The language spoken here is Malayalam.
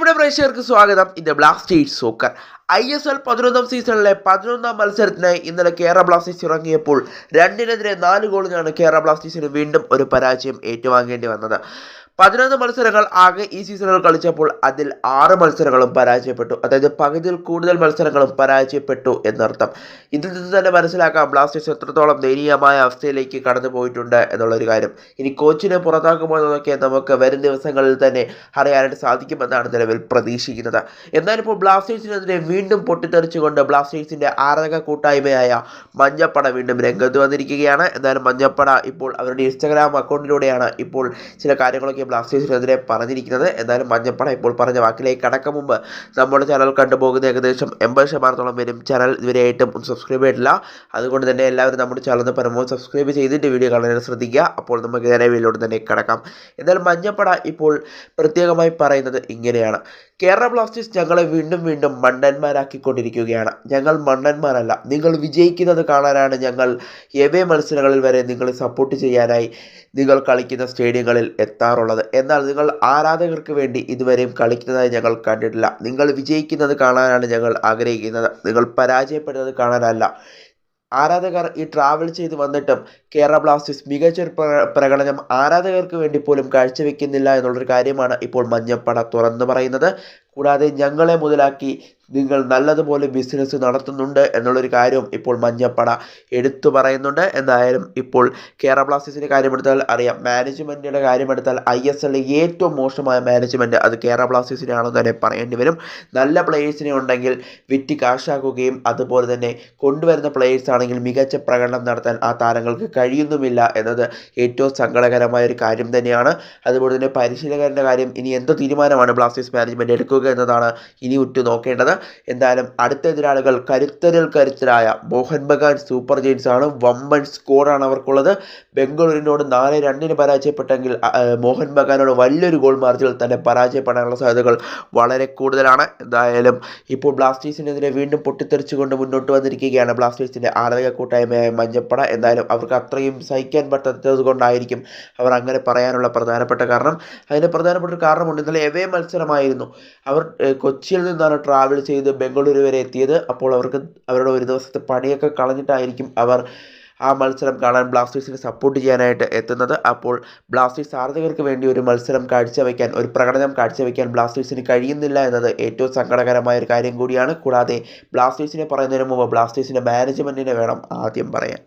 പ്രിയപ്പെട്ട പ്രേക്ഷകർക്ക് സ്വാഗതം. ഇത് ബ്ലാസ്റ്റേഴ്സ് സോക്കർ ISL 11ാം സീസണിലെ 11ാം മത്സരത്തിനായി ഇന്നലെ കേരള ബ്ലാസ്റ്റേഴ്സ് ഇറങ്ങിയപ്പോൾ 2-നെതിരെ 4 ഗോളിനാണ് കേരള ബ്ലാസ്റ്റേഴ്സിന് വീണ്ടും ഒരു പരാജയം ഏറ്റുവാങ്ങേണ്ടി വന്നത്. 11 മത്സരങ്ങൾ ആകെ ഈ സീസണിൽ കളിച്ചപ്പോൾ അതിൽ 6 മത്സരങ്ങളും പരാജയപ്പെട്ടു. അതായത് പകുതിയിൽ കൂടുതൽ മത്സരങ്ങളും പരാജയപ്പെട്ടു എന്നർത്ഥം. ഇതിൽ നിന്ന് തന്നെ മനസ്സിലാക്കാം ബ്ലാസ്റ്റേഴ്സ് എത്രത്തോളം ദയനീയമായ അവസ്ഥയിലേക്ക് കടന്നു പോയിട്ടുണ്ട് എന്നുള്ളൊരു കാര്യം. ഇനി കോച്ചിനെ പുറത്താക്കുമോ എന്നതൊക്കെ നമുക്ക് വരും ദിവസങ്ങളിൽ തന്നെ അറിയാനായിട്ട് സാധിക്കുമെന്നാണ് നിലവിൽ പ്രതീക്ഷിക്കുന്നത്. എന്നാലിപ്പോൾ ബ്ലാസ്റ്റേഴ്സിനെതിരെ വീണ്ടും പൊട്ടിത്തെറിച്ചുകൊണ്ട് ബ്ലാസ്റ്റേഴ്സിൻ്റെ ആരാധക കൂട്ടായ്മയായ മഞ്ഞപ്പട വീണ്ടും രംഗത്ത് വന്നിരിക്കുകയാണ്. എന്നാലും മഞ്ഞപ്പട ഇപ്പോൾ അവരുടെ ഇൻസ്റ്റഗ്രാം അക്കൗണ്ടിലൂടെയാണ് ഇപ്പോൾ ചില കാര്യങ്ങളൊക്കെ ബ്ലാസ്റ്റേഴ്സിനെതിരെ പറഞ്ഞിരിക്കുന്നത്. എന്നാലും മഞ്ഞപ്പട ഇപ്പോൾ പറഞ്ഞ വാക്കിലേക്ക് കടക്കും മുമ്പ് നമ്മുടെ ചാനൽ കണ്ടുപോകുന്ന ഏകദേശം 80% പേരും ചാനൽ ഇതുവരെയായിട്ടും സബ്സ്ക്രൈബ് ചെയ്തിട്ടില്ല. അതുകൊണ്ട് തന്നെ എല്ലാവരും നമ്മുടെ ചാനൽ പരമാവധി സബ്സ്ക്രൈബ് ചെയ്തിട്ട് വീഡിയോ കാണാൻ ശ്രദ്ധിക്കുക. അപ്പോൾ നമുക്ക് നേരെ വീഡിയോയിലൂടെ തന്നെ കിടക്കാം. എന്നാൽ മഞ്ഞപ്പട ഇപ്പോൾ പ്രത്യേകമായി പറയുന്നത് ഇങ്ങനെയാണ്: കേരള ബ്ലാസ്റ്റേഴ്സ് ഞങ്ങളെ വീണ്ടും വീണ്ടും മണ്ടന്മാരാക്കിക്കൊണ്ടിരിക്കുകയാണ്. ഞങ്ങൾ മണ്ടന്മാരല്ല, നിങ്ങൾ വിജയിക്കുന്നത് കാണാനാണ് ഞങ്ങൾ എവേ മത്സരങ്ങളിൽ വരെ നിങ്ങളെ സപ്പോർട്ട് ചെയ്യാനായി നിങ്ങൾ കളിക്കുന്ന സ്റ്റേഡിയങ്ങളിൽ എത്താറുള്ളത്. എന്നാൽ നിങ്ങൾ ആരാധകർക്ക് വേണ്ടി ഇതുവരെയും കളിക്കുന്നതായി ഞങ്ങൾ കണ്ടിട്ടില്ല. നിങ്ങൾ വിജയിക്കുന്നത് കാണാനാണ് ഞങ്ങൾ ആഗ്രഹിക്കുന്നത്, നിങ്ങൾ പരാജയപ്പെടുന്നത് കാണാനല്ല. ആരാധകർ ഈ ട്രാവൽ ചെയ്ത് വന്നിട്ടും കേരള ബ്ലാസ്റ്റേഴ്സ് മികച്ചൊരു പ്രകടനം ആരാധകർക്ക് വേണ്ടി പോലും കാഴ്ചവെക്കുന്നില്ല എന്നുള്ളൊരു കാര്യമാണ് ഇപ്പോൾ മഞ്ഞപ്പട തുറന്നു പറയുന്നത്. കൂടാതെ ഞങ്ങളെ മുതലാക്കി നിങ്ങൾ നല്ലതുപോലെ ബിസിനസ് നടത്തുന്നുണ്ട് എന്നുള്ളൊരു കാര്യവും ഇപ്പോൾ മഞ്ഞപ്പട എടുത്തു പറയുന്നുണ്ട്. എന്തായാലും ഇപ്പോൾ കേരള ബ്ലാസ്റ്റേഴ്സിൻ്റെ കാര്യമെടുത്താൽ അറിയാം, മാനേജ്മെൻറ്റിൻ്റെ കാര്യമെടുത്താൽ ISL ഏറ്റവും മോശമായ മാനേജ്മെൻറ്റ് അത് കേരള ബ്ലാസ്റ്റേഴ്സിനെ ആണെന്ന് തന്നെ പറയേണ്ടി വരും. നല്ല പ്ലേയേഴ്സിനെ ഉണ്ടെങ്കിൽ വിറ്റ് കാശാക്കുകയും അതുപോലെ തന്നെ കൊണ്ടുവരുന്ന പ്ലേയേഴ്സ് ആണെങ്കിൽ മികച്ച പ്രകടനം നടത്താൻ ആ താരങ്ങൾക്ക് കഴിയുന്നുമില്ല എന്നത് ഏറ്റവും സങ്കടകരമായ ഒരു കാര്യം തന്നെയാണ്. അതുപോലെ തന്നെ പരിശീലകരുടെ കാര്യം ഇനി എന്ത് തീരുമാനമാണ് ബ്ലാസ്റ്റേഴ്സ് മാനേജ്മെൻറ്റ് എടുക്കുക എന്നതാണ് ഇനി ഉറ്റു നോക്കേണ്ടത്. എന്തായാലും അടുത്ത എതിരാളികൾ കരുത്തരായ മോഹൻ ബഗാൻ സൂപ്പർ ജെയിൻസ് ആണ്. വമ്പൻ സ്കോറാണ് അവർക്കുള്ളത്. ബംഗളൂരിനോട് 4-2 പരാജയപ്പെട്ടെങ്കിൽ മോഹൻ ബഗാനോട് വലിയൊരു ഗോൾ മാർജിനിൽ തന്നെ പരാജയപ്പെടാനുള്ള സാധ്യതകൾ വളരെ കൂടുതലാണ്. എന്തായാലും ഇപ്പോൾ ബ്ലാസ്റ്റേഴ്സിനെതിരെ വീണ്ടും പൊട്ടിത്തെറിച്ചുകൊണ്ട് മുന്നോട്ട് വന്നിരിക്കുകയാണ് ബ്ലാസ്റ്റേഴ്സിൻ്റെ ആരാധക കൂട്ടായ്മയായ മഞ്ഞപ്പട. എന്തായാലും അവർക്ക് അത്രയും സഹിക്കാൻ പറ്റാത്തത് കൊണ്ടായിരിക്കും അവർ അങ്ങനെ പറയാനുള്ള പ്രധാനപ്പെട്ട കാരണം. അതിന് പ്രധാനപ്പെട്ട ഒരു കാരണമുണ്ട്. ഇന്നലെ എവേ മത്സരമായിരുന്നു. അവർ കൊച്ചിയിൽ നിന്നാണ് ട്രാവൽ ചെയ്ത് ബംഗളൂരു വരെ എത്തിയത്. അപ്പോൾ അവർക്ക് അവരുടെ ഒരു ദിവസത്തെ പണിയൊക്കെ കളഞ്ഞിട്ടായിരിക്കും അവർ ആ മത്സരം കാണാൻ ബ്ലാസ്റ്റേഴ്സിനെ സപ്പോർട്ട് ചെയ്യാനായിട്ട് എത്തുന്നത്. അപ്പോൾ ബ്ലാസ്റ്റേഴ്സ് ആരാധകർക്ക് വേണ്ടി ഒരു മത്സരം കാഴ്ചവെക്കാൻ, ഒരു പ്രകടനം കാഴ്ചവെക്കാൻ ബ്ലാസ്റ്റേഴ്സിന് കഴിയുന്നില്ല എന്നത് ഏറ്റവും സങ്കടകരമായ ഒരു കാര്യം കൂടിയാണ്. കൂടാതെ ബ്ലാസ്റ്റേഴ്സിനെ പറയുന്നതിന് മുമ്പ് ബ്ലാസ്റ്റേഴ്സിൻ്റെ മാനേജ്മെൻറ്റിനെ വേണം ആദ്യം പറയാൻ.